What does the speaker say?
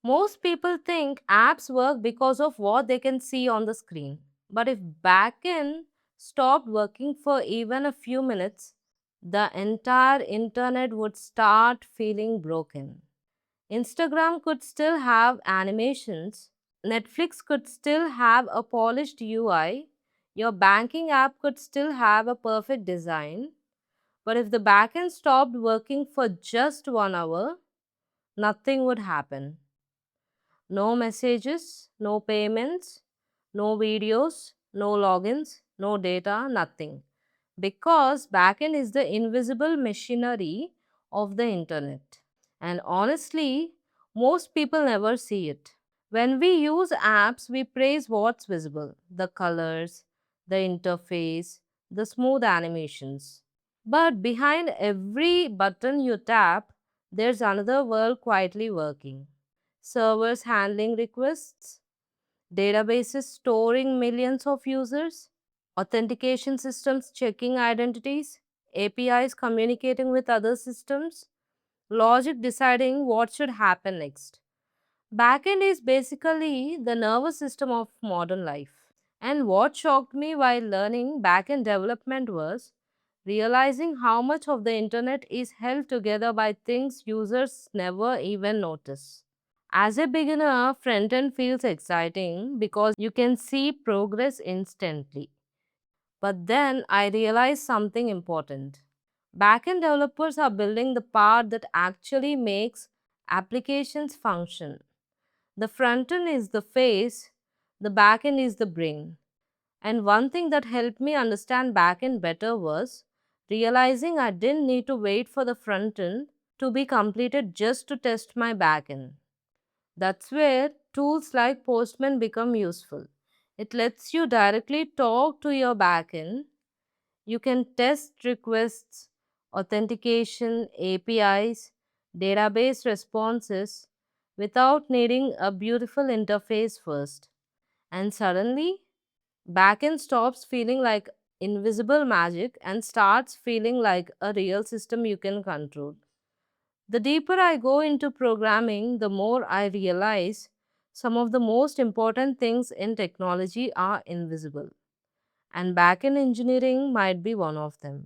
Most people think apps work because of what they can see on the screen. But if backend stopped working for even a few minutes, the entire internet would start feeling broken. Instagram could still have animations, Netflix could still have a polished UI, your banking app could still have a perfect design. But if the backend stopped working for just 1 hour, nothing would happen. No messages, no payments, no videos, no logins, no data, nothing. Because backend is the invisible machinery of the internet. And honestly, most people never see it. When we use apps, we praise what's visible: the colors, the interface, the smooth animations. But behind every button you tap, there's another world quietly working. Servers handling requests, databases storing millions of users, authentication systems checking identities, APIs communicating with other systems, logic deciding what should happen next. Backend is basically the nervous system of modern life. And what shocked me while learning backend development was realizing how much of the internet is held together by things users never even notice. As a beginner, front end feels exciting because you can see progress instantly. But then I realized something important. Backend developers are building the part that actually makes applications function. The front end is the face, the back end is the brain. And one thing that helped me understand back end better was realizing I didn't need to wait for the front end to be completed just to test my back end. That's where tools like Postman become useful. It lets you directly talk to your backend. You can test requests, authentication, APIs, database responses without needing a beautiful interface first. And suddenly, backend stops feeling like invisible magic and starts feeling like a real system you can control. The deeper I go into programming, the more I realize some of the most important things in technology are invisible, and backend engineering might be one of them.